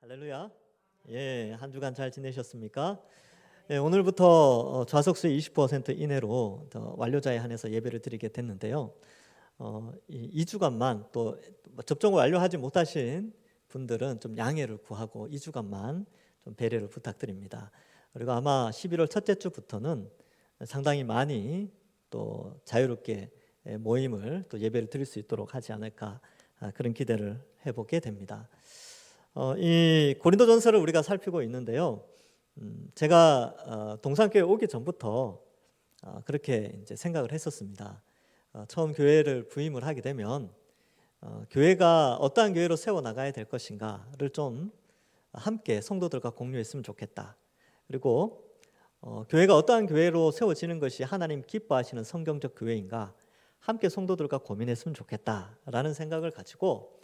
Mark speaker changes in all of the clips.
Speaker 1: 할렐루야. 한 주간 잘 지내셨습니까? 오늘부터 좌석수의 20% 이내로 완료자에 한해서 예배를 드리게 됐는데요. 이 2주간만 또 접종을 완료하지 못하신 분들은 좀 양해를 구하고 2주간만 좀 배려를 부탁드립니다. 그리고 아마 11월 첫째 주부터는 상당히 많이 또 자유롭게 모임을 또 예배를 드릴 수 있도록 하지 않을까, 그런 기대를 해보게 됩니다. 이 고린도전서를 우리가 살피고 있는데요. 제가 동산교회 오기 전부터 그렇게 이제 생각을 했었습니다. 처음 교회를 부임을 하게 되면 교회가 어떠한 교회로 세워 나가야 될 것인가를 좀 함께 성도들과 공유했으면 좋겠다. 그리고 교회가 어떠한 교회로 세워지는 것이 하나님 기뻐하시는 성경적 교회인가 함께 성도들과 고민했으면 좋겠다라는 생각을 가지고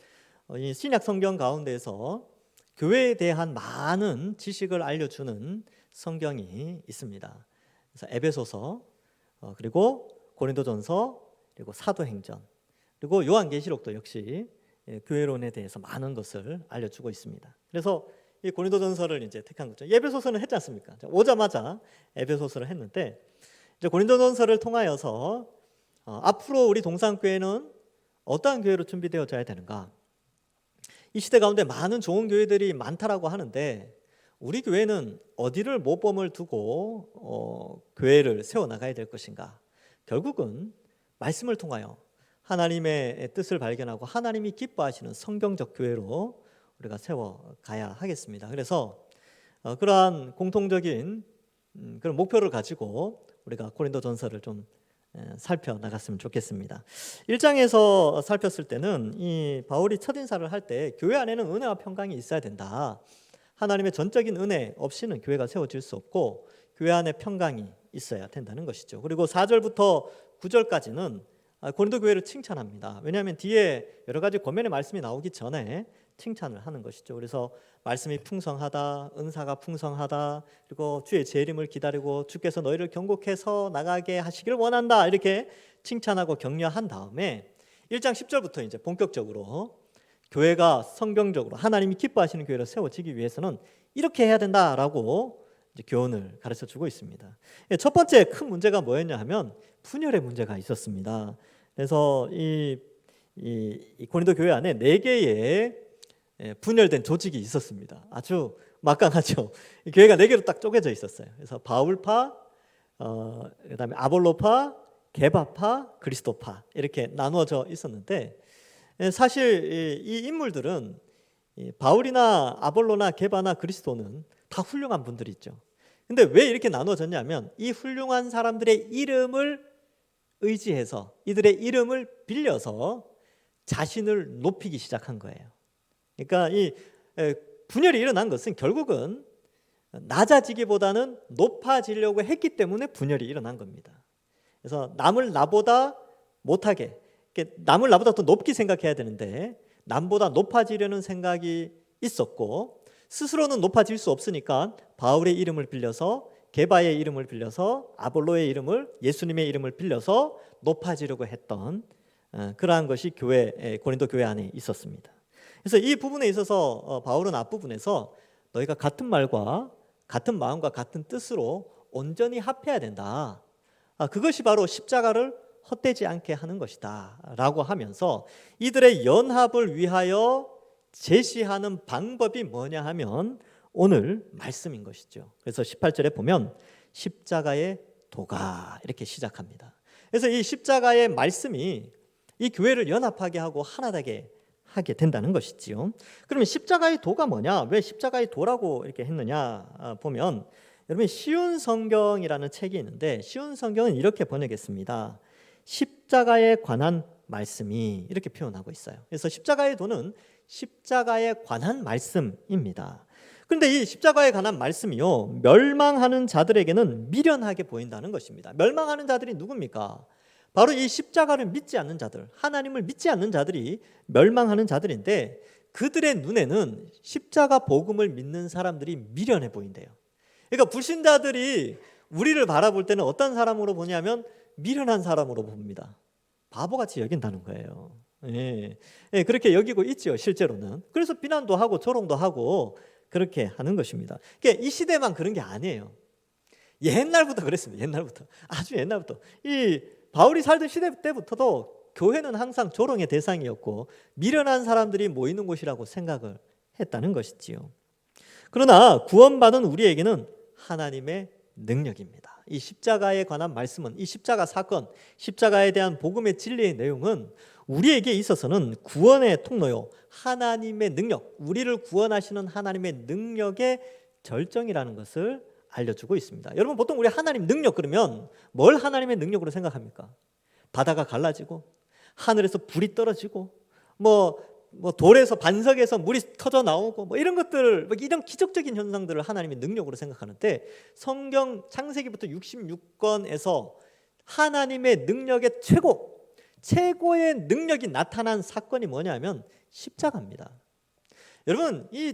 Speaker 1: 이 신약 성경 가운데에서 교회에 대한 많은 지식을 알려주는 성경이 있습니다. 그래서 에베소서, 그리고 고린도전서, 그리고 사도행전, 그리고 요한계시록도 역시 교회론에 대해서 많은 것을 알려주고 있습니다. 그래서 이 고린도전서를 이제 택한 거죠. 에베소서는 했지 않습니까? 오자마자 에베소서를 했는데, 이제 고린도전서를 통하여서 앞으로 우리 동산교회는 어떠한 교회로 준비되어져야 되는가? 이 시대 가운데 많은 좋은 교회들이 많다라고 하는데 우리 교회는 어디를 모범을 두고 교회를 세워나가야 될 것인가? 결국은 말씀을 통하여 하나님의 뜻을 발견하고 하나님이 기뻐하시는 성경적 교회로 우리가 세워가야 하겠습니다. 그래서 그러한 공통적인 그런 목표를 가지고 우리가 고린도전서를 좀 살펴나갔으면 좋겠습니다. 1장에서 살폈을 때는 이 바울이 첫인사를 할 때 교회 안에는 은혜와 평강이 있어야 된다. 하나님의 전적인 은혜 없이는 교회가 세워질 수 없고 교회 안에 평강이 있어야 된다는 것이죠. 그리고 4절부터 9절까지는 고린도 교회를 칭찬합니다. 왜냐하면 뒤에 여러 가지 권면의 말씀이 나오기 전에 칭찬을 하는 것이죠. 그래서 말씀이 풍성하다, 은사가 풍성하다, 그리고 주의 재림을 기다리고 주께서 너희를 경고해서 나가게 하시길 원한다, 이렇게 칭찬하고 격려한 다음에 1장 10절부터 이제 본격적으로 교회가 성경적으로 하나님이 기뻐하시는 교회로 세워지기 위해서는 이렇게 해야 된다라고 이제 교훈을 가르쳐 주고 있습니다. 첫 번째 큰 문제가 뭐였냐 하면 분열의 문제가 있었습니다. 그래서 이 고린도 교회 안에 4개의 분열된 조직이 있었습니다. 아주 막강하죠. 교회가 4개로 딱 쪼개져 있었어요. 그래서 바울파, 그다음에 아볼로파, 게바파, 그리스도파, 이렇게 나누어져 있었는데, 사실 이 인물들은 바울이나 아볼로나 게바나 그리스도는 다 훌륭한 분들이 있죠. 근데 왜 이렇게 나누어졌냐면 이 훌륭한 사람들의 이름을 의지해서, 이들의 이름을 빌려서 자신을 높이기 시작한 거예요. 그러니까 이 분열이 일어난 것은 결국은 낮아지기보다는 높아지려고 했기 때문에 분열이 일어난 겁니다. 그래서 남을 나보다 못하게, 남을 나보다 더 높게 생각해야 되는데 남보다 높아지려는 생각이 있었고, 스스로는 높아질 수 없으니까 바울의 이름을 빌려서, 게바의 이름을 빌려서, 아볼로의 이름을, 예수님의 이름을 빌려서 높아지려고 했던 그러한 것이 고린도 교회 안에 있었습니다. 그래서 이 부분에 있어서 바울은 앞부분에서 너희가 같은 말과 같은 마음과 같은 뜻으로 온전히 합해야 된다. 그것이 바로 십자가를 헛되지 않게 하는 것이다 라고 하면서 이들의 연합을 위하여 제시하는 방법이 뭐냐 하면 오늘 말씀인 것이죠. 그래서 18절에 보면 십자가의 도가 이렇게 시작합니다. 그래서 이 십자가의 말씀이 이 교회를 연합하게 하고 하나되게 하게 된다는 것이지요. 그러면 십자가의 도가 뭐냐? 왜 십자가의 도라고 이렇게 했느냐 보면, 여러분 쉬운 성경이라는 책이 있는데 쉬운 성경은 이렇게 번역했습니다. 십자가에 관한 말씀이, 이렇게 표현하고 있어요. 그래서 십자가의 도는 십자가에 관한 말씀입니다. 그런데 이 십자가에 관한 말씀이요, 멸망하는 자들에게는 미련하게 보인다는 것입니다. 멸망하는 자들이 누굽니까? 바로 이 십자가를 믿지 않는 자들, 하나님을 믿지 않는 자들이 멸망하는 자들인데, 그들의 눈에는 십자가 복음을 믿는 사람들이 미련해 보인대요. 그러니까 불신자들이 우리를 바라볼 때는 어떤 사람으로 보냐면 미련한 사람으로 봅니다. 바보같이 여긴다는 거예요. 그렇게 여기고 있죠, 실제로는. 그래서 비난도 하고 조롱도 하고 그렇게 하는 것입니다. 그러니까 이 시대만 그런 게 아니에요. 옛날부터 그랬습니다. 옛날부터, 아주 옛날부터. 이 바울이 살던 시대 때부터도 교회는 항상 조롱의 대상이었고 미련한 사람들이 모이는 곳이라고 생각을 했다는 것이지요. 그러나 구원받은 우리에게는 하나님의 능력입니다. 이 십자가에 관한 말씀은, 이 십자가 사건, 십자가에 대한 복음의 진리의 내용은 우리에게 있어서는 구원의 통로요, 하나님의 능력, 우리를 구원하시는 하나님의 능력의 절정이라는 것을 알려주고 있습니다. 여러분, 보통 우리 하나님 능력 그러면 뭘 하나님의 능력으로 생각합니까? 바다가 갈라지고 하늘에서 불이 떨어지고 뭐 돌에서 반석에서 물이 터져 나오고 뭐 이런 것들, 이런 기적적인 현상들을 하나님의 능력으로 생각하는데, 성경 창세기부터 66권에서 하나님의 능력의 최고의 능력이 나타난 사건이 뭐냐면 십자가입니다. 여러분, 이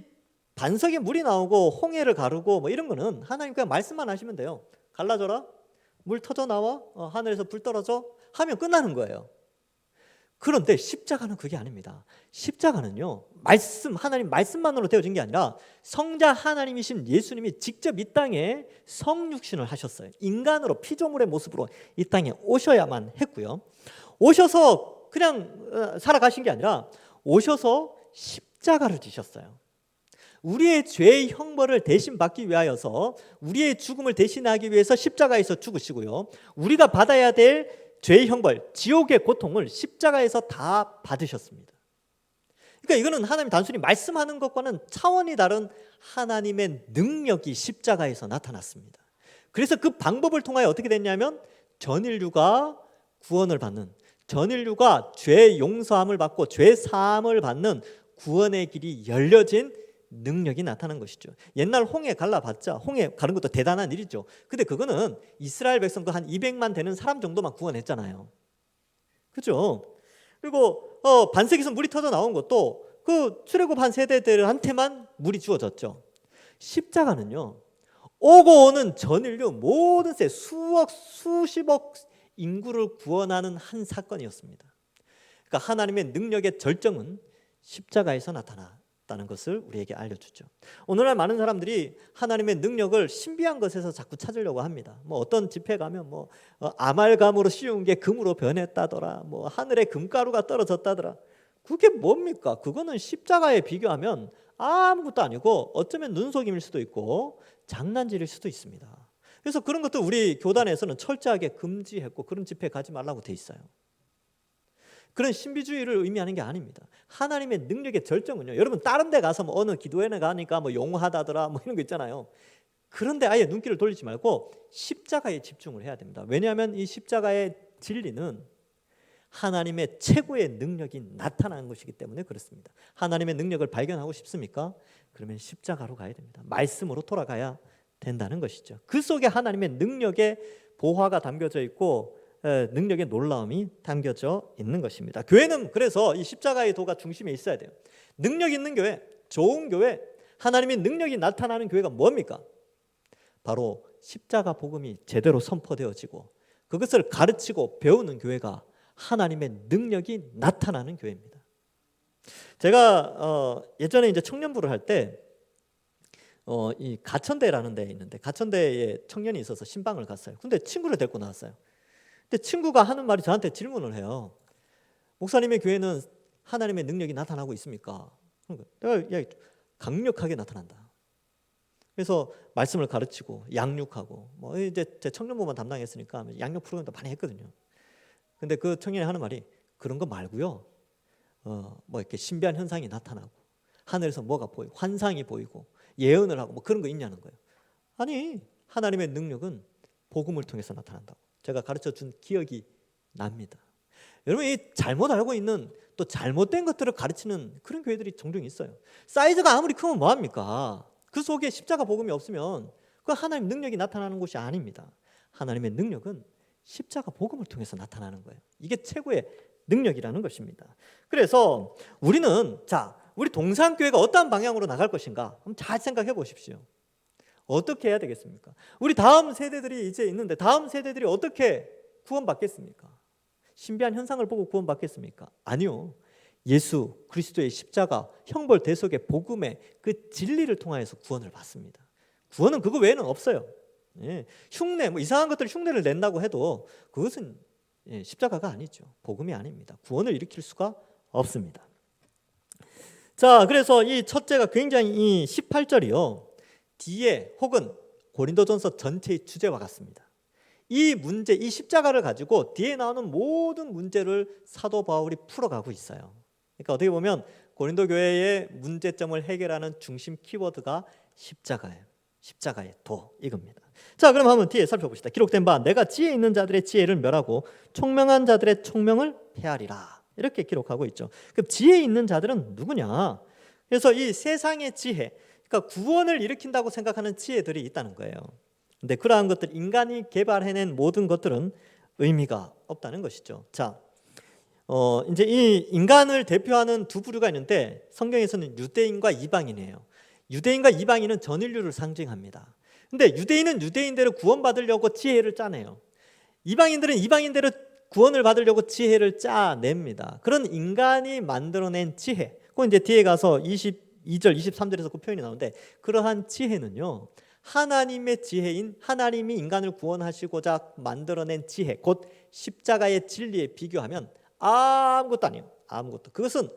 Speaker 1: 반석에 물이 나오고 홍해를 가르고 뭐 이런 거는 하나님 그냥 말씀만 하시면 돼요. 갈라져라, 물 터져 나와, 하늘에서 불 떨어져 하면 끝나는 거예요. 그런데 십자가는 그게 아닙니다. 십자가는요, 하나님 말씀만으로 되어진 게 아니라 성자 하나님이신 예수님이 직접 이 땅에 성육신을 하셨어요. 인간으로, 피조물의 모습으로 이 땅에 오셔야만 했고요. 오셔서 그냥 살아가신 게 아니라 오셔서 십자가를 지셨어요. 우리의 죄의 형벌을 대신 받기 위하여서, 우리의 죽음을 대신하기 위해서 십자가에서 죽으시고요, 우리가 받아야 될 죄의 형벌, 지옥의 고통을 십자가에서 다 받으셨습니다. 그러니까 이거는 하나님 단순히 말씀하는 것과는 차원이 다른 하나님의 능력이 십자가에서 나타났습니다. 그래서 그 방법을 통하여 어떻게 됐냐면 전인류가 구원을 받는, 전인류가 죄 용서함을 받고 죄 사함을 받는 구원의 길이 열려진 능력이 나타난 것이죠. 옛날 홍해 갈라봤자, 홍해 가는 것도 대단한 일이죠. 근데 그거는 이스라엘 백성도 한 200만 되는 사람 정도만 구원했잖아요. 그렇죠? 그리고 반석에서 물이 터져 나온 것도 그 출애굽한 세대들한테만 물이 주어졌죠. 십자가는요, 오고 오는 전인류 모든 수억 수십억 인구를 구원하는 한 사건이었습니다. 그러니까 하나님의 능력의 절정은 십자가에서 나타났다는 것을 우리에게 알려주죠. 오늘날 많은 사람들이 하나님의 능력을 신비한 것에서 자꾸 찾으려고 합니다. 뭐 어떤 집회 가면 아말감으로 씌운 게 금으로 변했다더라, 하늘에 금가루가 떨어졌다더라. 그게 뭡니까? 그거는 십자가에 비교하면 아무것도 아니고 어쩌면 눈속임일 수도 있고 장난질일 수도 있습니다. 그래서 그런 것도 우리 교단에서는 철저하게 금지했고 그런 집회 가지 말라고 돼 있어요. 그런 신비주의를 의미하는 게 아닙니다. 하나님의 능력의 절정은요, 여러분 다른 데 가서 어느 기도회에 가니까 용하다더라 이런 거 있잖아요. 그런데 아예 눈길을 돌리지 말고 십자가에 집중을 해야 됩니다. 왜냐하면 이 십자가의 진리는 하나님의 최고의 능력이 나타나는 것이기 때문에 그렇습니다. 하나님의 능력을 발견하고 싶습니까? 그러면 십자가로 가야 됩니다. 말씀으로 돌아가야 된다는 것이죠. 그 속에 하나님의 능력의 보화가 담겨져 있고 능력의 놀라움이 담겨져 있는 것입니다. 교회는 그래서 이 십자가의 도가 중심에 있어야 돼요. 능력 있는 교회, 좋은 교회, 하나님의 능력이 나타나는 교회가 뭡니까? 바로 십자가 복음이 제대로 선포되어지고 그것을 가르치고 배우는 교회가 하나님의 능력이 나타나는 교회입니다. 제가 예전에 이제 청년부를 할 때 이 가천대라는 데에 있는데, 가천대에 청년이 있어서 신방을 갔어요. 근데 친구를 데리고 나왔어요. 근데 친구가 하는 말이 저한테 질문을 해요. 목사님의 교회는 하나님의 능력이 나타나고 있습니까? 내가 강력하게 나타난다. 그래서 말씀을 가르치고 양육하고 이제 제 청년부만 담당했으니까 양육 프로그램도 많이 했거든요. 근데 그 청년이 하는 말이 그런 거 말고요, 이렇게 신비한 현상이 나타나고 하늘에서 뭐가 보이고 환상이 보이고 예언을 하고 그런 거 있냐는 거예요. 아니, 하나님의 능력은 복음을 통해서 나타난다고 제가 가르쳐준 기억이 납니다. 여러분, 이 잘못 알고 있는 또 잘못된 것들을 가르치는 그런 교회들이 종종 있어요. 사이즈가 아무리 크면 뭐합니까? 그 속에 십자가 복음이 없으면 그 하나님 능력이 나타나는 곳이 아닙니다. 하나님의 능력은 십자가 복음을 통해서 나타나는 거예요. 이게 최고의 능력이라는 것입니다. 그래서 우리 동산교회가 어떤 방향으로 나갈 것인가 한번 잘 생각해 보십시오. 어떻게 해야 되겠습니까? 우리 다음 세대들이 이제 있는데 다음 세대들이 어떻게 구원받겠습니까? 신비한 현상을 보고 구원받겠습니까? 아니요. 예수 그리스도의 십자가 형벌 대속의 복음의 그 진리를 통하여서 구원을 받습니다. 구원은 그거 외에는 없어요. 예, 흉내, 뭐 이상한 것들 흉내를 낸다고 해도 그것은 십자가가 아니죠. 복음이 아닙니다. 구원을 일으킬 수가 없습니다. 자, 그래서 이 첫째가 굉장히 이 18절이요. 뒤에 혹은 고린도전서 전체의 주제와 같습니다. 이 문제, 이 십자가를 가지고 뒤에 나오는 모든 문제를 사도 바울이 풀어가고 있어요. 그러니까 어떻게 보면 고린도 교회의 문제점을 해결하는 중심 키워드가 십자가예요. 십자가의 도, 이겁니다. 자, 그럼 한번 뒤에 살펴봅시다. 기록된 바 내가 지혜 있는 자들의 지혜를 멸하고 총명한 자들의 총명을 폐하리라, 이렇게 기록하고 있죠. 그럼 지혜 있는 자들은 누구냐? 그래서 이 세상의 지혜, 그러니까 구원을 일으킨다고 생각하는 지혜들이 있다는 거예요. 근데 그러한 것들, 인간이 개발해낸 모든 것들은 의미가 없다는 것이죠. 자, 이제 이 인간을 대표하는 두 부류가 있는데 성경에서는 유대인과 이방인이에요. 유대인과 이방인은 전인류를 상징합니다. 근데 유대인은 유대인대로 구원받으려고 지혜를 짜내요. 이방인들은 이방인대로 구원을 받으려고 지혜를 짜냅니다. 그런 인간이 만들어낸 지혜, 그 이제 뒤에 가서 22절, 23절에서 그 표현이 나오는데, 그러한 지혜는요, 하나님의 지혜인, 하나님이 인간을 구원하시고자 만들어낸 지혜, 곧 십자가의 진리에 비교하면 아무것도 아니에요. 아무것도. 그것은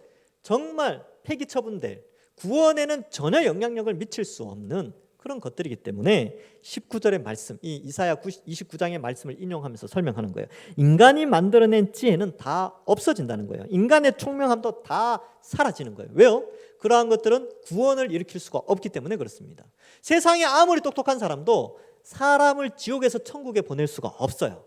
Speaker 1: 정말 폐기처분될, 구원에는 전혀 영향력을 미칠 수 없는 그런 것들이기 때문에 19절의 말씀, 이 이사야 29장의 말씀을 인용하면서 설명하는 거예요. 인간이 만들어낸 지혜는 다 없어진다는 거예요. 인간의 총명함도 다 사라지는 거예요. 왜요? 그러한 것들은 구원을 일으킬 수가 없기 때문에 그렇습니다. 세상에 아무리 똑똑한 사람도 사람을 지옥에서 천국에 보낼 수가 없어요.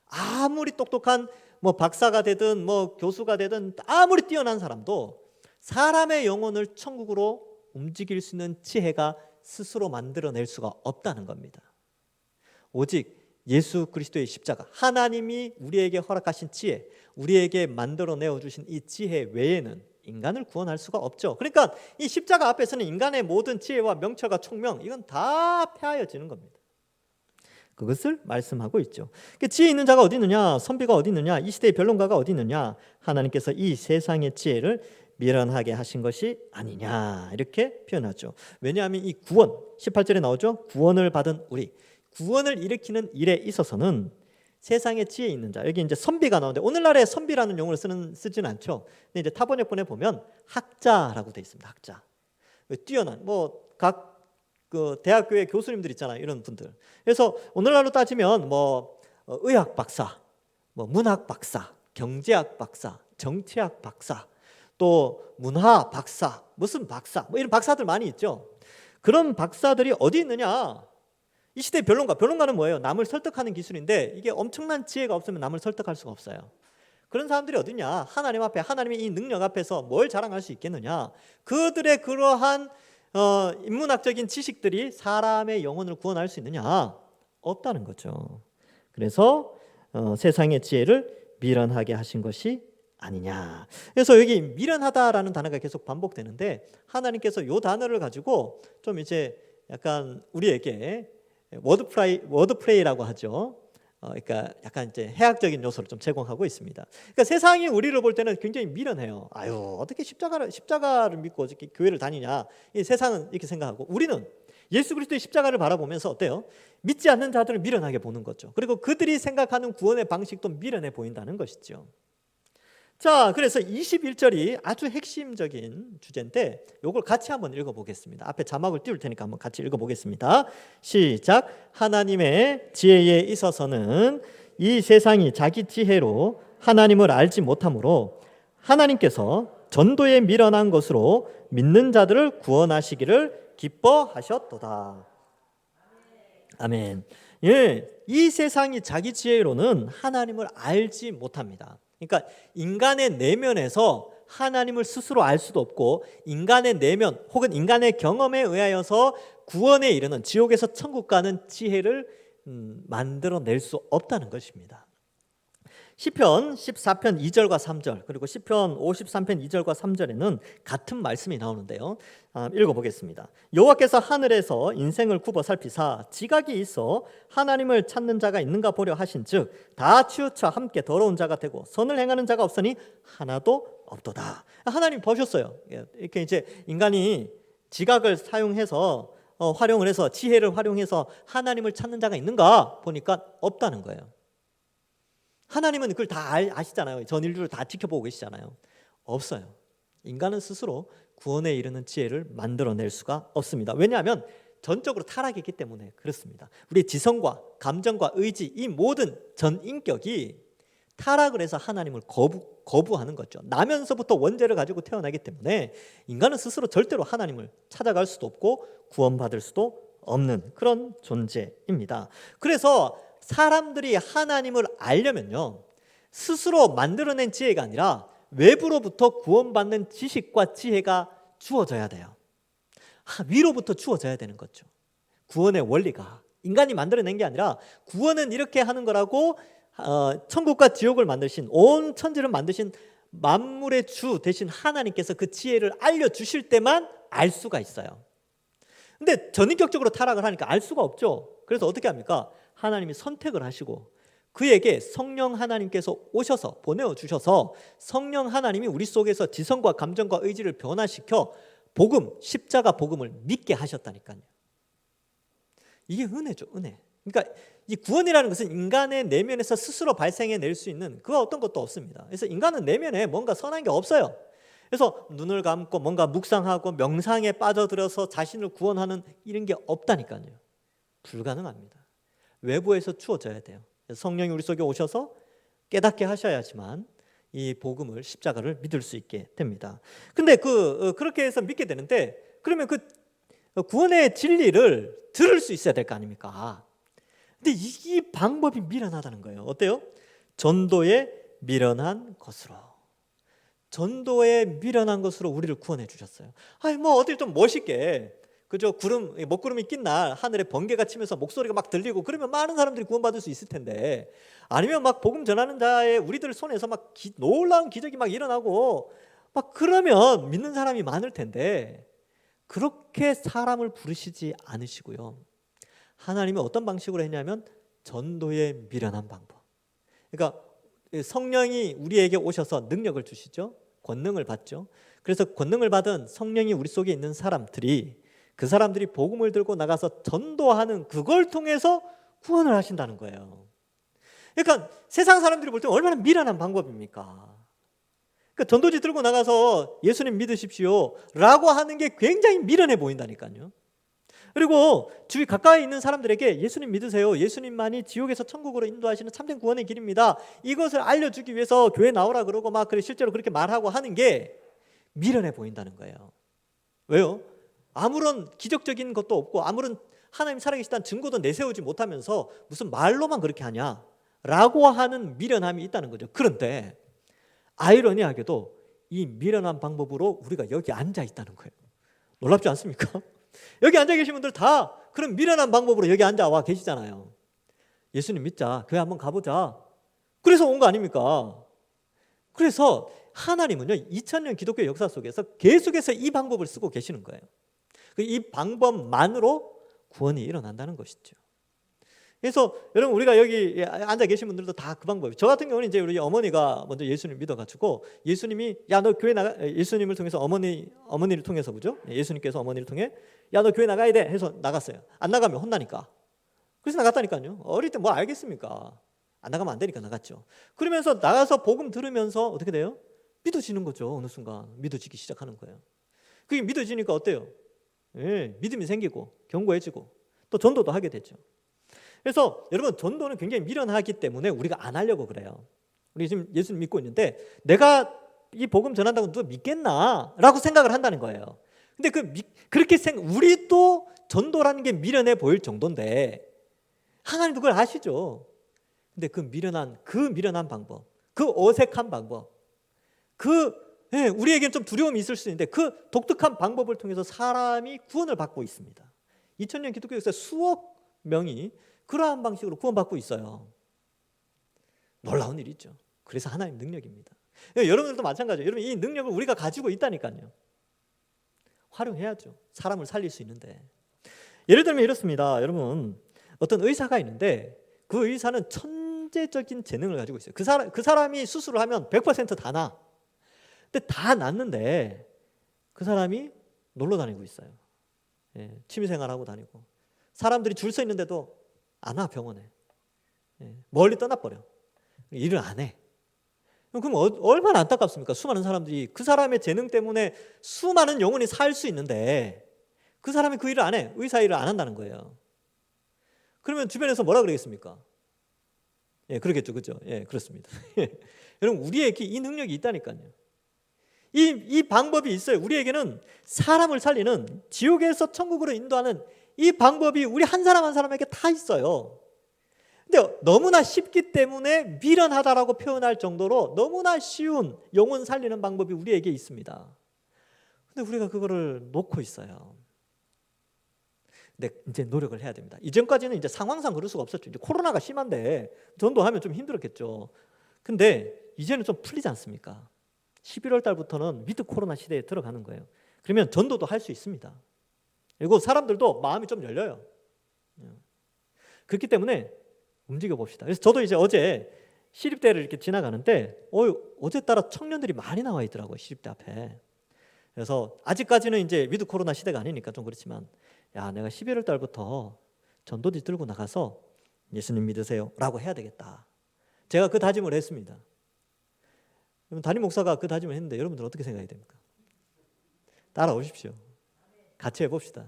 Speaker 1: 아무리 똑똑한 뭐 박사가 되든 뭐 교수가 되든 아무리 뛰어난 사람도 사람의 영혼을 천국으로 움직일 수 있는 지혜가 스스로 만들어낼 수가 없다는 겁니다. 오직 예수 그리스도의 십자가, 하나님이 우리에게 허락하신 지혜, 우리에게 만들어내어 주신 이 지혜 외에는 인간을 구원할 수가 없죠. 그러니까 이 십자가 앞에서는 인간의 모든 지혜와 명철과 총명, 이건 다 폐하여지는 겁니다. 그것을 말씀하고 있죠. 지혜 있는 자가 어디 있느냐, 선비가 어디 있느냐, 이 시대의 변론가가 어디 있느냐, 하나님께서 이 세상의 지혜를 미련하게 하신 것이 아니냐, 이렇게 표현하죠. 왜냐하면 이 구원, 18절에 나오죠. 구원을 받은 우리, 구원을 일으키는 일에 있어서는 세상에 지혜 있는 자, 여기 이제 선비가 나오는데 오늘날에 선비라는 용어를 쓰지는 않죠. 근데 이제 타번역본에 보면 학자라고 되어 있습니다. 학자, 뛰어난 각 그 대학교의 교수님들 있잖아요. 이런 분들. 그래서 오늘날로 따지면 의학 박사, 문학 박사, 경제학 박사, 정치학 박사, 또 문화 박사, 무슨 박사, 이런 박사들 많이 있죠. 그런 박사들이 어디 있느냐? 이 시대의 변론가는 뭐예요? 남을 설득하는 기술인데 이게 엄청난 지혜가 없으면 남을 설득할 수가 없어요. 그런 사람들이 어디냐? 하나님 앞에, 하나님의 이 능력 앞에서 뭘 자랑할 수 있겠느냐? 그들의 그러한 인문학적인 지식들이 사람의 영혼을 구원할 수 있느냐? 없다는 거죠. 그래서 세상의 지혜를 미련하게 하신 것이 아니냐. 그래서 여기 미련하다라는 단어가 계속 반복되는데 하나님께서 이 단어를 가지고 좀 이제 약간 우리에게 워드플레이라고 하죠. 그러니까 약간 이제 해학적인 요소를 좀 제공하고 있습니다. 그러니까 세상이 우리를 볼 때는 굉장히 미련해요. 아유, 어떻게 십자가를 믿고 어떻게 교회를 다니냐. 이 세상은 이렇게 생각하고, 우리는 예수 그리스도의 십자가를 바라보면서 어때요? 믿지 않는 자들을 미련하게 보는 거죠. 그리고 그들이 생각하는 구원의 방식도 미련해 보인다는 것이죠. 자, 그래서 21절이 아주 핵심적인 주제인데 이걸 같이 한번 읽어보겠습니다. 앞에 자막을 띄울 테니까 한번 같이 읽어보겠습니다. 시작. 하나님의 지혜에 있어서는 이 세상이 자기 지혜로 하나님을 알지 못하므로 하나님께서 전도에 미련한 것으로 믿는 자들을 구원하시기를 기뻐하셨도다. 아멘. 예, 이 세상이 자기 지혜로는 하나님을 알지 못합니다. 그러니까 인간의 내면에서 하나님을 스스로 알 수도 없고, 인간의 내면 혹은 인간의 경험에 의하여서 구원에 이르는, 지옥에서 천국 가는 지혜를 만들어낼 수 없다는 것입니다. 시편 14편 2절과 3절, 그리고 시편 53편 2절과 3절에는 같은 말씀이 나오는데요. 읽어보겠습니다. 여호와께서 하늘에서 인생을 굽어 살피사 지각이 있어 하나님을 찾는 자가 있는가 보려 하신즉 다 치우쳐 함께 더러운 자가 되고 선을 행하는 자가 없으니 하나도 없도다. 하나님 보셨어요. 이렇게 이제 인간이 지각을 사용해서 활용을 해서 지혜를 활용해서 하나님을 찾는 자가 있는가 보니까 없다는 거예요. 하나님은 그걸 다 아시잖아요. 전 인류를 다 지켜보고 계시잖아요. 없어요. 인간은 스스로 구원에 이르는 지혜를 만들어낼 수가 없습니다. 왜냐하면 전적으로 타락했기 때문에 그렇습니다. 우리의 지성과 감정과 의지, 이 모든 전 인격이 타락을 해서 하나님을 거부하는 거죠. 나면서부터 원죄를 가지고 태어나기 때문에 인간은 스스로 절대로 하나님을 찾아갈 수도 없고 구원받을 수도 없는 그런 존재입니다. 그래서 사람들이 하나님을 알려면요, 스스로 만들어낸 지혜가 아니라 외부로부터 구원받는 지식과 지혜가 주어져야 돼요. 위로부터 주어져야 되는 거죠. 구원의 원리가 인간이 만들어낸 게 아니라 구원은 이렇게 하는 거라고 천국과 지옥을 만드신, 온 천지를 만드신 만물의 주 되신 하나님께서 그 지혜를 알려주실 때만 알 수가 있어요. 근데 전인격적으로 타락을 하니까 알 수가 없죠. 그래서 어떻게 합니까? 하나님이 선택을 하시고 그에게 성령 하나님께서 오셔서 보내어 주셔서 성령 하나님이 우리 속에서 지성과 감정과 의지를 변화시켜 복음, 십자가 복음을 믿게 하셨다니까요. 이게 은혜죠, 은혜. 그러니까 이 구원이라는 것은 인간의 내면에서 스스로 발생해낼 수 있는 그 어떤 것도 없습니다. 그래서 인간은 내면에 뭔가 선한 게 없어요. 그래서 눈을 감고 뭔가 묵상하고 명상에 빠져들어서 자신을 구원하는 이런 게 없다니까요. 불가능합니다. 외부에서 주어져야 돼요. 성령이 우리 속에 오셔서 깨닫게 하셔야지만 이 복음을, 십자가를 믿을 수 있게 됩니다. 근데 그렇게 해서 믿게 되는데, 그러면 그 구원의 진리를 들을 수 있어야 될 거 아닙니까? 근데 이 방법이 미련하다는 거예요. 어때요? 전도에 미련한 것으로. 전도에 미련한 것으로 우리를 구원해 주셨어요. 아니 뭐 어딜 좀 멋있게, 그죠? 먹구름이 낀 날 하늘에 번개가 치면서 목소리가 막 들리고 그러면 많은 사람들이 구원받을 수 있을 텐데, 아니면 막 복음 전하는 자의 우리들 손에서 막 놀라운 기적이 막 일어나고 막 그러면 믿는 사람이 많을 텐데, 그렇게 사람을 부르시지 않으시고요. 하나님이 어떤 방식으로 했냐면 전도에 미련한 방법. 그러니까 성령이 우리에게 오셔서 능력을 주시죠. 권능을 받죠. 그래서 권능을 받은 성령이 우리 속에 있는 사람들이, 그 사람들이 복음을 들고 나가서 전도하는 그걸 통해서 구원을 하신다는 거예요. 그러니까 세상 사람들이 볼 때 얼마나 미련한 방법입니까? 그러니까 전도지 들고 나가서 예수님 믿으십시오 라고 하는 게 굉장히 미련해 보인다니까요. 그리고 주위 가까이 있는 사람들에게 예수님 믿으세요, 예수님만이 지옥에서 천국으로 인도하시는 참된 구원의 길입니다, 이것을 알려주기 위해서 교회 나오라 그러고 막 실제로 그렇게 말하고 하는 게 미련해 보인다는 거예요. 왜요? 아무런 기적적인 것도 없고 아무런 하나님 살아계시다는 증거도 내세우지 못하면서 무슨 말로만 그렇게 하냐라고 하는 미련함이 있다는 거죠. 그런데 아이러니하게도 이 미련한 방법으로 우리가 여기 앉아 있다는 거예요. 놀랍지 않습니까? 여기 앉아 계신 분들 다 그런 미련한 방법으로 여기 앉아와 계시잖아요. 예수님 믿자, 교회 한번 가보자, 그래서 온 거 아닙니까? 그래서 하나님은요 2000년 기독교 역사 속에서 계속해서 이 방법을 쓰고 계시는 거예요. 이 방법만으로 구원이 일어난다는 것이죠. 그래서 여러분, 우리가 여기 앉아 계신 분들도 다 그 방법이에요. 저 같은 경우는 이제 우리 어머니가 먼저 예수님 믿어가지고, 예수님이 야 너 교회 나가, 예수님을 통해서 어머니를 통해서, 그죠? 예수님께서 어머니를 통해 야 너 교회 나가야 돼 해서 나갔어요. 안 나가면 혼나니까. 그래서 나갔다니까요. 어릴 때 뭐 알겠습니까? 안 나가면 안 되니까 나갔죠. 그러면서 나가서 복음 들으면서 어떻게 돼요? 믿어지는 거죠. 어느 순간 믿어지기 시작하는 거예요. 그게 믿어지니까 어때요? 예, 믿음이 생기고 견고해지고 또 전도도 하게 되죠. 그래서 여러분, 전도는 굉장히 미련하기 때문에 우리가 안 하려고 그래요. 우리 지금 예수님 믿고 있는데 내가 이 복음 전한다고 누가 믿겠나? 라고 생각을 한다는 거예요. 근데 그렇게 우리도 전도라는 게 미련해 보일 정도인데 하나님도 그걸 아시죠. 근데 그 미련한 방법, 그 어색한 방법, 우리에게는 좀 두려움이 있을 수 있는데 그 독특한 방법을 통해서 사람이 구원을 받고 있습니다. 2000년 기독교 역사에 수억 명이 그러한 방식으로 구원받고 있어요. 놀라운 일이죠. 그래서 하나님 능력입니다. 여러분들도 마찬가지예요. 여러분, 이 능력을 우리가 가지고 있다니까요. 활용해야죠. 사람을 살릴 수 있는데. 예를 들면 이렇습니다. 여러분, 어떤 의사가 있는데 그 의사는 천재적인 재능을 가지고 있어요. 그 사람이 수술을 하면 100% 다 나. 근데 다 낫는데 그 사람이 놀러 다니고 있어요. 취미생활하고 다니고 사람들이 줄 서 있는데도 안 와 병원에. 멀리 떠나버려. 일을 안 해. 그럼 얼마나 안타깝습니까? 수많은 사람들이 그 사람의 재능 때문에 수많은 영혼이 살 수 있는데 그 사람이 그 일을 안 해. 의사 일을 안 한다는 거예요. 그러면 주변에서 뭐라 그러겠습니까? 그러겠죠. 그죠? 그렇습니다. 여러분, 우리에게 이 능력이 있다니까요. 이 방법이 있어요. 우리에게는 사람을 살리는, 지옥에서 천국으로 인도하는 이 방법이 우리 한 사람 한 사람에게 다 있어요. 근데 너무나 쉽기 때문에 미련하다라고 표현할 정도로 너무나 쉬운 영혼 살리는 방법이 우리에게 있습니다. 근데 우리가 그거를 놓고 있어요. 근데 이제 노력을 해야 됩니다. 이전까지는 이제 상황상 그럴 수가 없었죠. 이제 코로나가 심한데 전도하면 좀 힘들었겠죠. 근데 이제는 좀 풀리지 않습니까? 11월 달부터는 위드 코로나 시대에 들어가는 거예요. 그러면 전도도 할 수 있습니다. 그리고 사람들도 마음이 좀 열려요. 그렇기 때문에 움직여 봅시다. 그래서 저도 이제 어제 시립대를 이렇게 지나가는데 어제 따라 청년들이 많이 나와 있더라고요. 시립대 앞에. 그래서 아직까지는 이제 위드 코로나 시대가 아니니까 좀 그렇지만, 야, 내가 11월 달부터 전도지 들고 나가서 예수님 믿으세요 라고 해야 되겠다. 제가 그 다짐을 했습니다. 담임 목사가 그 다짐을 했는데 여러분들 어떻게 생각이 됩니까? 따라오십시오. 같이 해봅시다.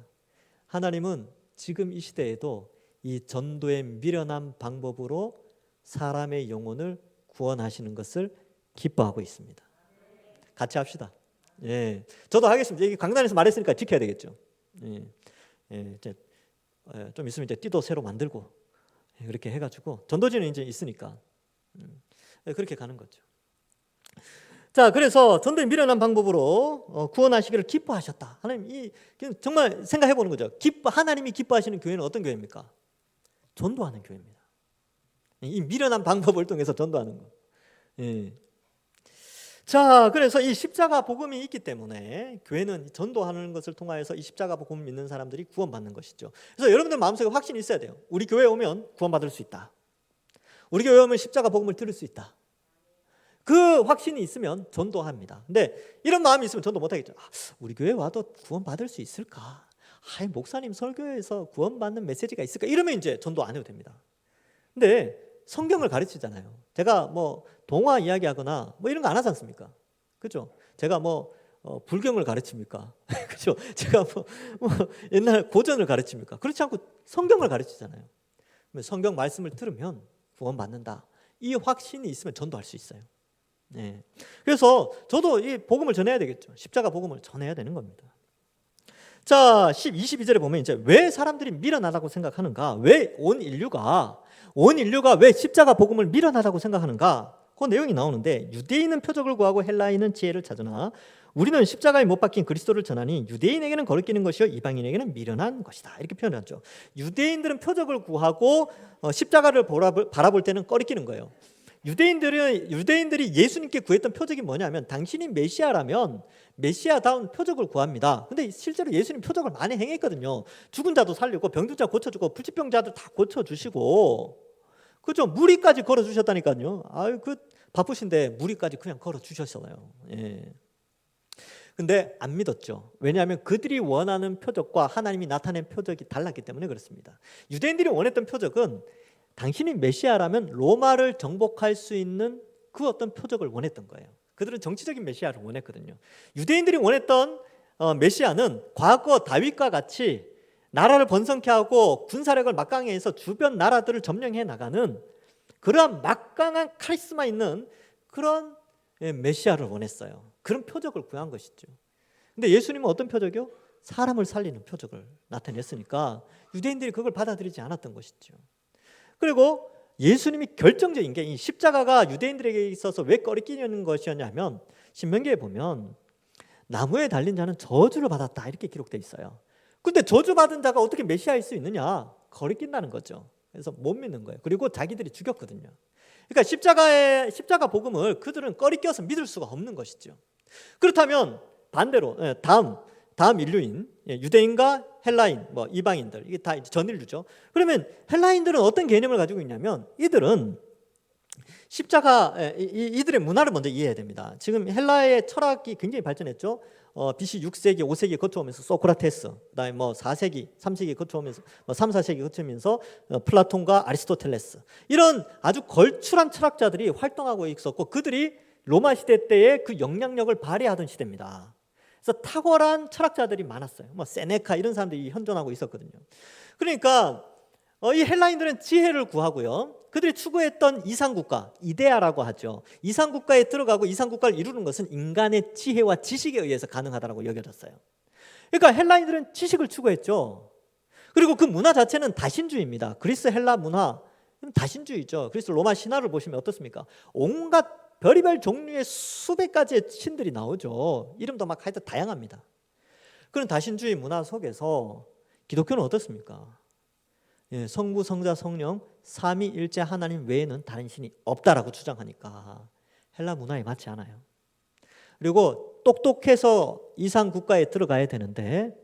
Speaker 1: 하나님은 지금 이 시대에도 이 전도의 미련한 방법으로 사람의 영혼을 구원하시는 것을 기뻐하고 있습니다. 같이 합시다. 저도 하겠습니다. 이게 강단에서 말했으니까 지켜야 되겠죠. 이제 좀 있으면 이제 띠도 새로 만들고 그렇게 해가지고 전도지는 이제 있으니까 그렇게 가는 거죠. 자, 그래서 전도의 미련한 방법으로 구원하시기를 기뻐하셨다. 하나님, 정말 생각해 보는 거죠. 하나님이 기뻐하시는 교회는 어떤 교회입니까? 전도하는 교회입니다. 이 미련한 방법을 통해서 전도하는 거. 자, 그래서 이 십자가 복음이 있기 때문에 교회는 전도하는 것을 통하여서 이 십자가 복음을 믿는 사람들이 구원받는 것이죠. 그래서 여러분들 마음속에 확신이 있어야 돼요. 우리 교회에 오면 구원받을 수 있다. 우리 교회에 오면 십자가 복음을 들을 수 있다. 그 확신이 있으면 전도합니다. 근데 이런 마음이 있으면 전도 못하겠죠. 우리 교회 와도 구원받을 수 있을까? 목사님 설교에서 구원받는 메시지가 있을까? 이러면 이제 전도 안 해도 됩니다. 근데 성경을 가르치잖아요. 제가 뭐 동화 이야기하거나 뭐 이런 거 안 하지 않습니까? 그죠? 제가 불경을 가르칩니까? 그죠? 제가 옛날 고전을 가르칩니까? 그렇지 않고 성경을 가르치잖아요. 성경 말씀을 들으면 구원받는다. 이 확신이 있으면 전도할 수 있어요. 그래서 저도 이 복음을 전해야 되겠죠. 십자가 복음을 전해야 되는 겁니다. 자, 22절에 보면 이제 왜 사람들이 미련하다고 생각하는가? 왜 온 인류가 왜 십자가 복음을 미련하다고 생각하는가? 그 내용이 나오는데, 유대인은 표적을 구하고 헬라인은 지혜를 찾으나 우리는 십자가에 못 박힌 그리스도를 전하니 유대인에게는 거리끼는 것이요 이방인에게는 미련한 것이다. 이렇게 표현하죠. 유대인들은 표적을 구하고 십자가를 바라볼 때는 거리끼는 거예요. 유대인들이 예수님께 구했던 표적이 뭐냐면, 당신이 메시아라면 메시아다운 표적을 구합니다. 근데 실제로 예수님 표적을 많이 행했거든요. 죽은 자도 살리고 병든 자 고쳐주고 불치병자들 다 고쳐주시고, 그죠? 무리까지 걸어주셨다니까요. 바쁘신데 무리까지 그냥 걸어주셨어요. 근데 안 믿었죠. 왜냐하면 그들이 원하는 표적과 하나님이 나타낸 표적이 달랐기 때문에 그렇습니다. 유대인들이 원했던 표적은 당신이 메시아라면 로마를 정복할 수 있는 그 어떤 표적을 원했던 거예요. 그들은 정치적인 메시아를 원했거든요. 유대인들이 원했던 메시아는 과거 다윗과 같이 나라를 번성케 하고 군사력을 막강히 해서 주변 나라들을 점령해 나가는 그러한 막강한 카리스마 있는 그런 메시아를 원했어요. 그런 표적을 구한 것이죠. 근데 예수님은 어떤 표적이요? 사람을 살리는 표적을 나타냈으니까 유대인들이 그걸 받아들이지 않았던 것이죠. 그리고 예수님이 결정적인 게, 이 십자가가 유대인들에게 있어서 왜 꺼리끼는 것이었냐면, 신명기에 보면 나무에 달린 자는 저주를 받았다 이렇게 기록되어 있어요. 근데 저주받은 자가 어떻게 메시아일 수 있느냐? 거리낀다는 거죠. 그래서 못 믿는 거예요. 그리고 자기들이 죽였거든요. 그러니까 십자가 복음을 그들은 꺼리껴서 믿을 수가 없는 것이죠. 그렇다면 반대로 다음 인류인 유대인과 헬라인, 이방인들, 이게 다 전인류죠. 그러면 헬라인들은 어떤 개념을 가지고 있냐면, 이들은 십자가 이들의 문화를 먼저 이해해야 됩니다. 지금 헬라의 철학이 굉장히 발전했죠. BC 6세기, 5세기 거쳐오면서 소크라테스, 그다음에 뭐 4세기, 3세기 거쳐오면서 3, 4세기 거쳐오면서 플라톤과 아리스토텔레스 이런 아주 걸출한 철학자들이 활동하고 있었고 그들이 로마 시대 때의 그 영향력을 발휘하던 시대입니다. 그래서 탁월한 철학자들이 많았어요. 뭐 세네카 이런 사람들이 현존하고 있었거든요. 그러니까 이 헬라인들은 지혜를 구하고요. 그들이 추구했던 이상국가, 이데아라고 하죠. 이상국가에 들어가고 이상국가를 이루는 것은 인간의 지혜와 지식에 의해서 가능하다고 여겨졌어요. 그러니까 헬라인들은 지식을 추구했죠. 그리고 그 문화 자체는 다신주의입니다. 그리스 헬라 문화 다신주의죠. 그리스 로마 신화를 보시면 어떻습니까? 온갖 별의별 종류의 수백 가지의 신들이 나오죠. 이름도 막 하여튼 다양합니다. 그런 다신주의 문화 속에서 기독교는 어떻습니까? 성부, 성자, 성령 삼위일체 하나님 외에는 다른 신이 없다라고 주장하니까 헬라 문화에 맞지 않아요. 그리고 똑똑해서 이상 국가에 들어가야 되는데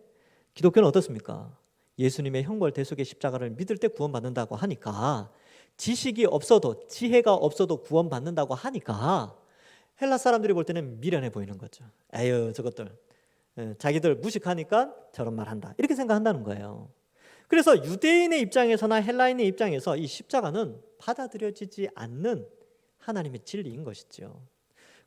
Speaker 1: 기독교는 어떻습니까? 예수님의 형벌 대속의 십자가를 믿을 때 구원받는다고 하니까 지식이 없어도 지혜가 없어도 구원받는다고 하니까 헬라 사람들이 볼 때는 미련해 보이는 거죠. 에휴 저것들 자기들 무식하니까 저런 말 한다 이렇게 생각한다는 거예요. 그래서 유대인의 입장에서나 헬라인의 입장에서 이 십자가는 받아들여지지 않는 하나님의 진리인 것이죠.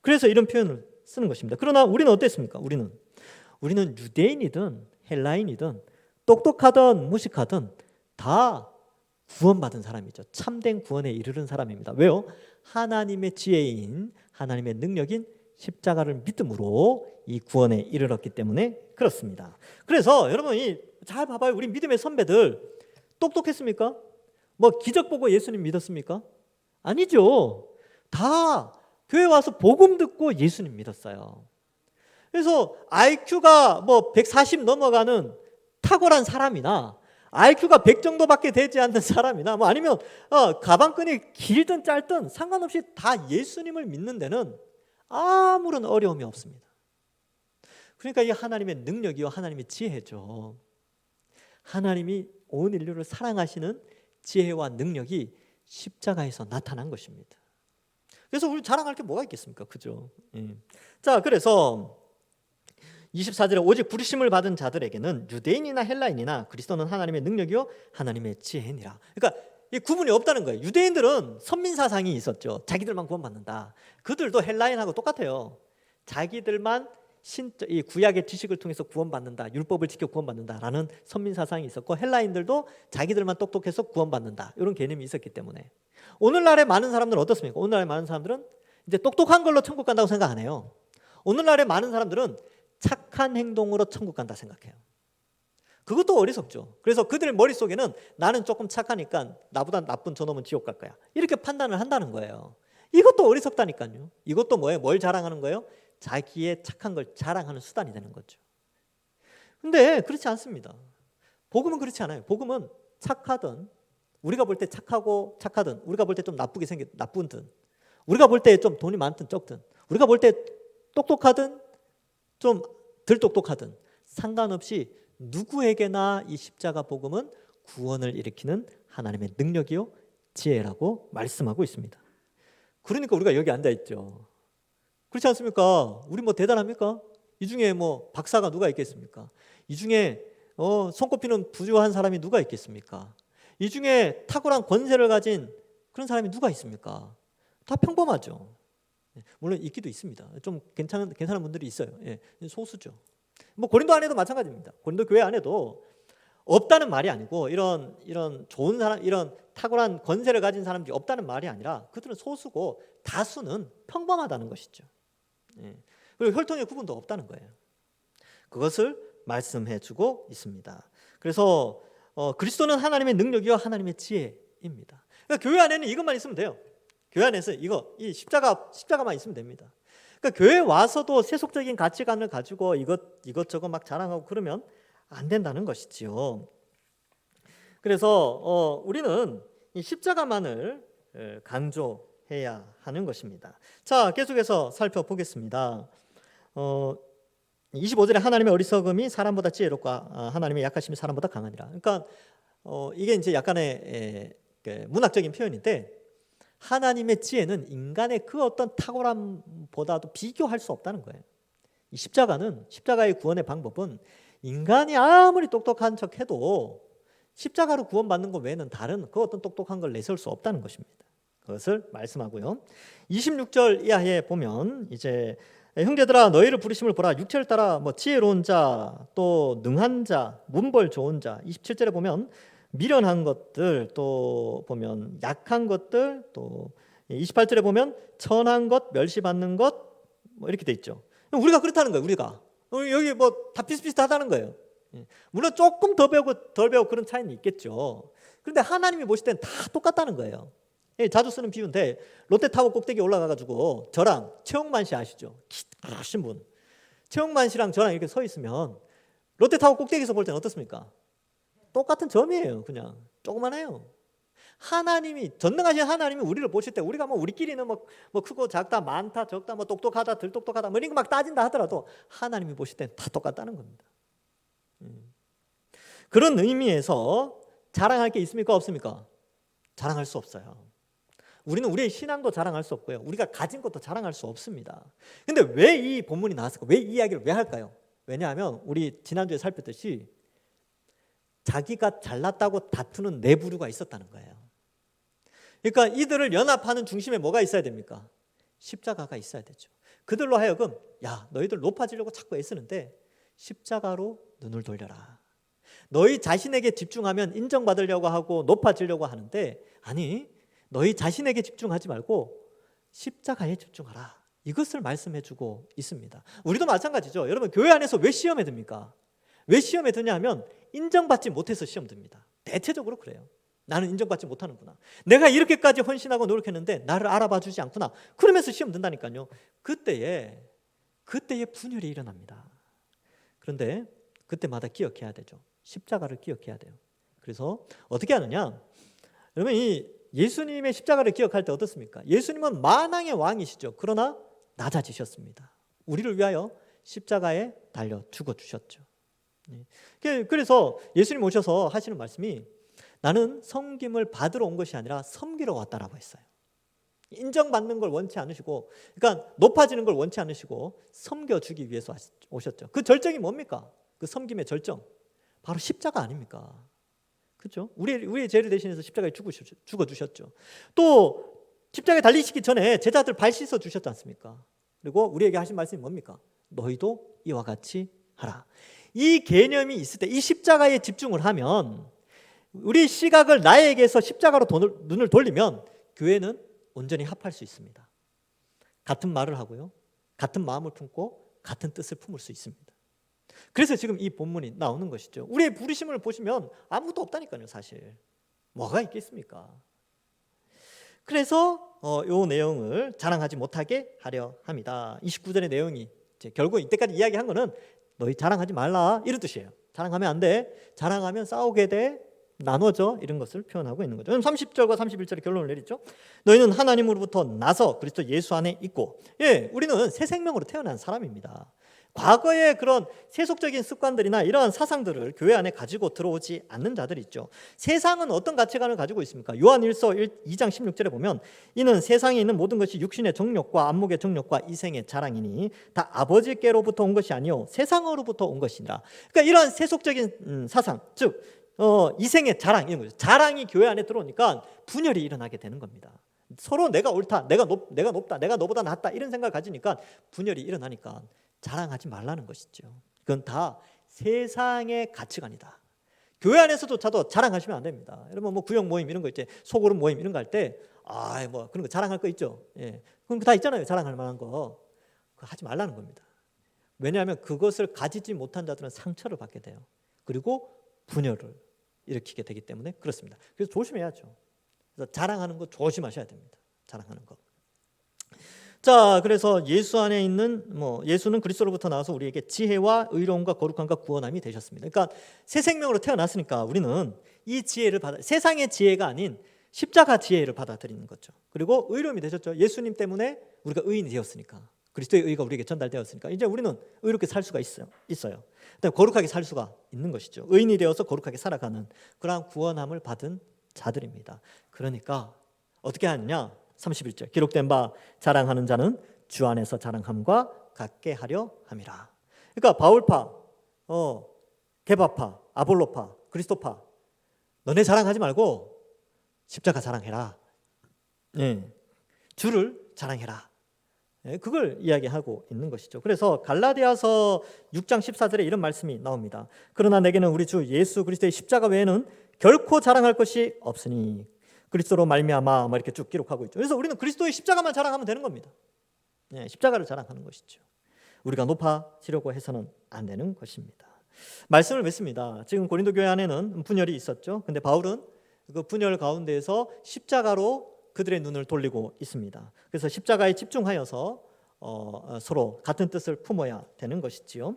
Speaker 1: 그래서 이런 표현을 쓰는 것입니다. 그러나 우리는 어땠습니까? 우리는 유대인이든 헬라인이든 똑똑하든 무식하든 다 구원받은 사람이죠. 참된 구원에 이르는 사람입니다. 왜요? 하나님의 지혜인 하나님의 능력인 십자가를 믿음으로 이 구원에 이르렀기 때문에 그렇습니다. 그래서 여러분이 잘 봐봐요. 우리 믿음의 선배들 똑똑했습니까? 뭐 기적 보고 예수님 믿었습니까? 아니죠. 다 교회 와서 복음 듣고 예수님 믿었어요. 그래서 IQ가 뭐 140 넘어가는 탁월한 사람이나 IQ가 100 정도밖에 되지 않는 사람이나 뭐 아니면 가방끈이 길든 짧든 상관없이 다 예수님을 믿는 데는 아무런 어려움이 없습니다. 그러니까 이 하나님의 능력이요 하나님의 지혜죠. 하나님이 온 인류를 사랑하시는 지혜와 능력이 십자가에서 나타난 것입니다. 그래서 우리 자랑할 게 뭐가 있겠습니까? 그죠? 자, 그래서 24절에 오직 부르심을 받은 자들에게는 유대인이나 헬라인이나 그리스도는 하나님의 능력이요 하나님의 지혜니라. 그러니까 이 구분이 없다는 거예요. 유대인들은 선민 사상이 있었죠. 자기들만 구원받는다. 그들도 헬라인하고 똑같아요. 자기들만 이 구약의 지식을 통해서 구원받는다, 율법을 지켜 구원받는다라는 선민 사상이 있었고 헬라인들도 자기들만 똑똑해서 구원받는다 이런 개념이 있었기 때문에 오늘날의 많은 사람들은 어떻습니까? 오늘날의 많은 사람들은 이제 똑똑한 걸로 천국 간다고 생각 안 해요. 오늘날의 많은 사람들은 착한 행동으로 천국 간다 생각해요. 그것도 어리석죠. 그래서 그들 머릿속에는 나는 조금 착하니까 나보다 나쁜 저놈은 지옥 갈 거야 이렇게 판단을 한다는 거예요. 이것도 어리석다니까요. 이것도 뭐예요? 뭘 자랑하는 거예요? 자기의 착한 걸 자랑하는 수단이 되는 거죠. 근데 그렇지 않습니다. 복음은 그렇지 않아요. 복음은 착하든 우리가 볼 때 착하고 착하든 우리가 볼 때 좀 나쁘게 나쁜든 우리가 볼 때 좀 돈이 많든 적든 우리가 볼 때 똑똑하든 좀 덜 똑똑하든 상관없이 누구에게나 이 십자가 복음은 구원을 일으키는 하나님의 능력이요 지혜라고 말씀하고 있습니다. 그러니까 우리가 여기 앉아 있죠. 그렇지 않습니까? 우리 뭐 대단합니까? 이 중에 뭐 박사가 누가 있겠습니까? 이 중에 손꼽히는 부유한 사람이 누가 있겠습니까? 이 중에 탁월한 권세를 가진 그런 사람이 누가 있습니까? 다 평범하죠. 물론 있기도 있습니다. 좀 괜찮은 분들이 있어요. 소수죠. 뭐 고린도 안에도 마찬가지입니다. 고린도 교회 안에도 없다는 말이 아니고 이런 좋은 사람, 이런 탁월한 권세를 가진 사람들이 없다는 말이 아니라 그들은 소수고 다수는 평범하다는 것이죠. 그리고 혈통의 구분도 없다는 거예요. 그것을 말씀해주고 있습니다. 그래서 그리스도는 하나님의 능력이요 하나님의 지혜입니다. 그러니까 교회 안에는 이것만 있으면 돼요. 교회 안에서 이 십자가만 있으면 됩니다. 그러니까 교회 와서도 세속적인 가치관을 가지고 이것저것 막 자랑하고 그러면 안 된다는 것이지요. 그래서 우리는 이 십자가만을 강조해야 하는 것입니다. 자, 계속해서 살펴보겠습니다. 25절에 하나님의 어리석음이 사람보다 지혜롭고 하나님의 약하심이 사람보다 강하니라. 그러니까 이게 이제 약간의 문학적인 표현인데 하나님의 지혜는 인간의 그 어떤 탁월함보다도 비교할 수 없다는 거예요. 이 십자가의 구원의 방법은 인간이 아무리 똑똑한 척해도 십자가로 구원받는 것 외에는 다른 그 어떤 똑똑한 걸 내세울 수 없다는 것입니다. 그것을 말씀하고요. 26절 이하에 보면 이제 형제들아 너희를 부르심을 보라. 육체를 따라 지혜로운 자, 또 능한 자, 문벌 좋은 자. 27절에 보면 미련한 것들, 또 보면 약한 것들, 또 28절에 보면 천한 것, 멸시받는 것 이렇게 돼 있죠. 우리가 그렇다는 거예요. 우리가 여기 다 비슷비슷하다는 거예요. 물론 조금 더 배우고 덜 배우고 그런 차이는 있겠죠. 그런데 하나님이 보실 때는 다 똑같다는 거예요. 자주 쓰는 비유인데 롯데타워 꼭대기에 올라가가지고 저랑 최홍만 씨 아시죠? 크신 분. 최홍만 씨랑 저랑 이렇게 서 있으면 롯데타워 꼭대기에서 볼 때는 어떻습니까? 똑같은 점이에요. 그냥 조그만해요. 하나님이 전능하신 하나님이 우리를 보실 때 우리가 우리끼리는 크고 작다, 많다, 적다, 똑똑하다, 덜 똑똑하다 이런 거 막 따진다 하더라도 하나님이 보실 때는 다 똑같다는 겁니다. 그런 의미에서 자랑할 게 있습니까? 없습니까? 자랑할 수 없어요. 우리는 우리의 신앙도 자랑할 수 없고요. 우리가 가진 것도 자랑할 수 없습니다. 근데 왜 이 본문이 나왔을까? 왜 이 이야기를 왜 할까요? 왜냐하면 우리 지난주에 살폈듯이 자기가 잘났다고 다투는 네 부류가 있었다는 거예요. 그러니까 이들을 연합하는 중심에 뭐가 있어야 됩니까? 십자가가 있어야 되죠. 그들로 하여금 야 너희들 높아지려고 자꾸 애쓰는데 십자가로 눈을 돌려라. 너희 자신에게 집중하면 인정받으려고 하고 높아지려고 하는데 아니 너희 자신에게 집중하지 말고 십자가에 집중하라. 이것을 말씀해주고 있습니다. 우리도 마찬가지죠. 여러분 교회 안에서 왜 시험에 듭니까? 왜 시험에 드냐 하면 인정받지 못해서 시험 듭니다. 대체적으로 그래요. 나는 인정받지 못하는구나. 내가 이렇게까지 헌신하고 노력했는데 나를 알아봐 주지 않구나. 그러면서 시험 든다니까요. 그때에 분열이 일어납니다. 그런데 그때마다 기억해야 되죠. 십자가를 기억해야 돼요. 그래서 어떻게 하느냐? 여러분 이 예수님의 십자가를 기억할 때 어떻습니까? 예수님은 만왕의 왕이시죠. 그러나 낮아지셨습니다. 우리를 위하여 십자가에 달려 죽어주셨죠. 그래서 예수님 오셔서 하시는 말씀이 나는 섬김을 받으러 온 것이 아니라 섬기러 왔다라고 했어요. 인정받는 걸 원치 않으시고 그러니까 높아지는 걸 원치 않으시고 섬겨주기 위해서 오셨죠. 그 절정이 뭡니까? 그 섬김의 절정 바로 십자가 아닙니까? 그렇죠? 우리의 죄를 대신해서 십자가에 죽어주셨죠. 또 십자가에 달리시기 전에 제자들 발 씻어 주셨지 않습니까? 그리고 우리에게 하신 말씀이 뭡니까? 너희도 이와 같이 하라. 이 개념이 있을 때 이 십자가에 집중을 하면 우리 시각을 나에게서 십자가로 눈을 돌리면 교회는 온전히 합할 수 있습니다. 같은 말을 하고요. 같은 마음을 품고 같은 뜻을 품을 수 있습니다. 그래서 지금 이 본문이 나오는 것이죠. 우리의 부르심을 보시면 아무것도 없다니까요. 사실 뭐가 있겠습니까? 그래서 이 내용을 자랑하지 못하게 하려 합니다. 29절의 내용이 결국 이때까지 이야기한 거는 너희 자랑하지 말라 이런 뜻이에요. 자랑하면 안 돼. 자랑하면 싸우게 돼. 나눠져. 이런 것을 표현하고 있는 거죠. 30절과 31절의 결론을 내리죠. 너희는 하나님으로부터 나서 그리스도 예수 안에 있고 우리는 새 생명으로 태어난 사람입니다. 과거의 그런 세속적인 습관들이나 이러한 사상들을 교회 안에 가지고 들어오지 않는 자들이 있죠. 세상은 어떤 가치관을 가지고 있습니까? 요한일서 2장 16절에 보면 이는 세상에 있는 모든 것이 육신의 정욕과 안목의 정욕과 이생의 자랑이니 다 아버지께로부터 온 것이 아니요 세상으로부터 온 것이니라. 그러니까 이러한 세속적인 사상, 즉 이생의 자랑 이런 거죠. 자랑이 교회 안에 들어오니까 분열이 일어나게 되는 겁니다. 서로 내가 옳다, 내가 높다, 내가 너보다 낫다 이런 생각을 가지니까 분열이 일어나니까 자랑하지 말라는 것이죠. 그건 다 세상의 가치관이다. 교회 안에서조차도 자랑하시면 안 됩니다. 여러분 구역 모임 이런 거 있지, 소그룹 모임 이런 거 할 때 그런 거 자랑할 거 있죠. 그런 거 다 있잖아요. 자랑할 만한 거. 그거 하지 말라는 겁니다. 왜냐하면 그것을 가지지 못한 자들은 상처를 받게 돼요. 그리고 분열을 일으키게 되기 때문에 그렇습니다. 그래서 조심해야죠. 그래서 자랑하는 거 조심하셔야 됩니다. 자랑하는 거. 자, 그래서 예수 안에 있는 예수는 그리스도로부터 나와서 우리에게 지혜와 의로움과 거룩함과 구원함이 되셨습니다. 그러니까 새 생명으로 태어났으니까 우리는 이 지혜를 세상의 지혜가 아닌 십자가 지혜를 받아들이는 거죠. 그리고 의로움이 되셨죠. 예수님 때문에 우리가 의인이 되었으니까. 그리스도의 의가 우리에게 전달되었으니까 이제 우리는 의롭게 살 수가 있어요. 그다음에 거룩하게 살 수가 있는 것이죠. 의인이 되어서 거룩하게 살아가는 그러한 구원함을 받은 자들입니다. 그러니까 어떻게 하느냐? 31절 기록된 바 자랑하는 자는 주 안에서 자랑함과 같게 하려 함이라. 그러니까 바울파, 게바파, 아볼로파, 그리스도파 너네 자랑하지 말고 십자가 자랑해라. 주를 자랑해라. 그걸 이야기하고 있는 것이죠. 그래서 갈라디아서 6장 14절에 이런 말씀이 나옵니다. 그러나 내게는 우리 주 예수 그리스도의 십자가 외에는 결코 자랑할 것이 없으니 그리스도로 말미암아 이렇게 쭉 기록하고 있죠. 그래서 우리는 그리스도의 십자가만 자랑하면 되는 겁니다. 십자가를 자랑하는 것이죠. 우리가 높아지려고 해서는 안 되는 것입니다. 말씀을 맺습니다. 지금 고린도 교회 안에는 분열이 있었죠. 근데 바울은 그 분열 가운데에서 십자가로 그들의 눈을 돌리고 있습니다. 그래서 십자가에 집중하여서 서로 같은 뜻을 품어야 되는 것이지요.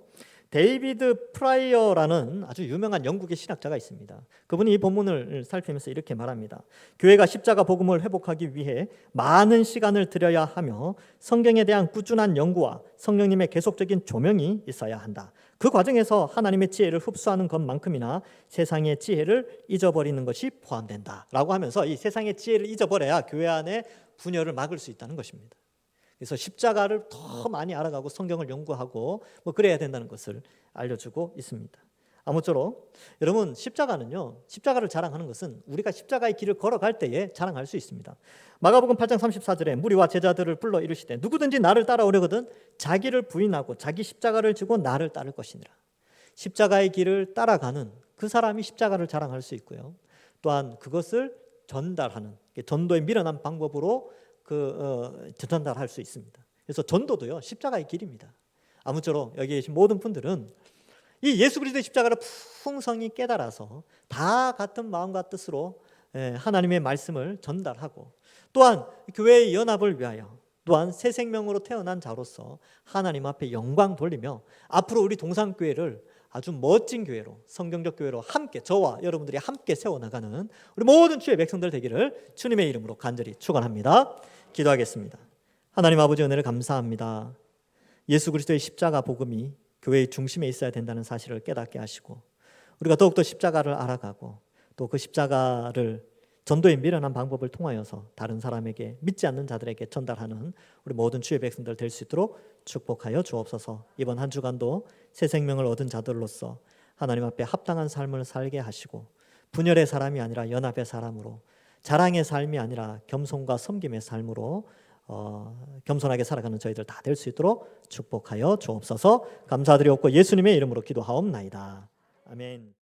Speaker 1: 데이비드 프라이어라는 아주 유명한 영국의 신학자가 있습니다. 그분이 이 본문을 살피면서 이렇게 말합니다. 교회가 십자가 복음을 회복하기 위해 많은 시간을 들여야 하며 성경에 대한 꾸준한 연구와 성령님의 계속적인 조명이 있어야 한다. 그 과정에서 하나님의 지혜를 흡수하는 것만큼이나 세상의 지혜를 잊어버리는 것이 포함된다 라고 하면서 이 세상의 지혜를 잊어버려야 교회 안에 분열을 막을 수 있다는 것입니다. 그래서 십자가를 더 많이 알아가고 성경을 연구하고 그래야 된다는 것을 알려주고 있습니다. 아무쪼록 여러분 십자가는요, 십자가를 자랑하는 것은 우리가 십자가의 길을 걸어갈 때에 자랑할 수 있습니다. 마가복음 8장 34절에 무리와 제자들을 불러 이르시되 누구든지 나를 따라오려거든 자기를 부인하고 자기 십자가를 지고 나를 따를 것이니라. 십자가의 길을 따라가는 그 사람이 십자가를 자랑할 수 있고요. 또한 그것을 전달하는 전도의 미련한 방법으로 전달할 수 있습니다. 그래서 전도도요 십자가의 길입니다. 아무쪼록 여기 계신 모든 분들은 이 예수 그리스도의 십자가를 풍성히 깨달아서 다 같은 마음과 뜻으로 하나님의 말씀을 전달하고 또한 교회의 연합을 위하여 또한 새 생명으로 태어난 자로서 하나님 앞에 영광 돌리며 앞으로 우리 동산교회를 아주 멋진 교회로 성경적 교회로 함께 저와 여러분들이 함께 세워나가는 우리 모든 주의 백성들 되기를 주님의 이름으로 간절히 축원합니다. 기도하겠습니다. 하나님 아버지 은혜를 감사합니다. 예수 그리스도의 십자가 복음이 교회의 중심에 있어야 된다는 사실을 깨닫게 하시고 우리가 더욱더 십자가를 알아가고 또 그 십자가를 전도의 미련한 방법을 통하여서 다른 사람에게 믿지 않는 자들에게 전달하는 우리 모든 주의 백성들 될 수 있도록 축복하여 주옵소서. 이번 한 주간도 새 생명을 얻은 자들로서 하나님 앞에 합당한 삶을 살게 하시고 분열의 사람이 아니라 연합의 사람으로 자랑의 삶이 아니라 겸손과 섬김의 삶으로 겸손하게 살아가는 저희들 다 될 수 있도록 축복하여 주옵소서. 감사드리옵고 예수님의 이름으로 기도하옵나이다. 아멘.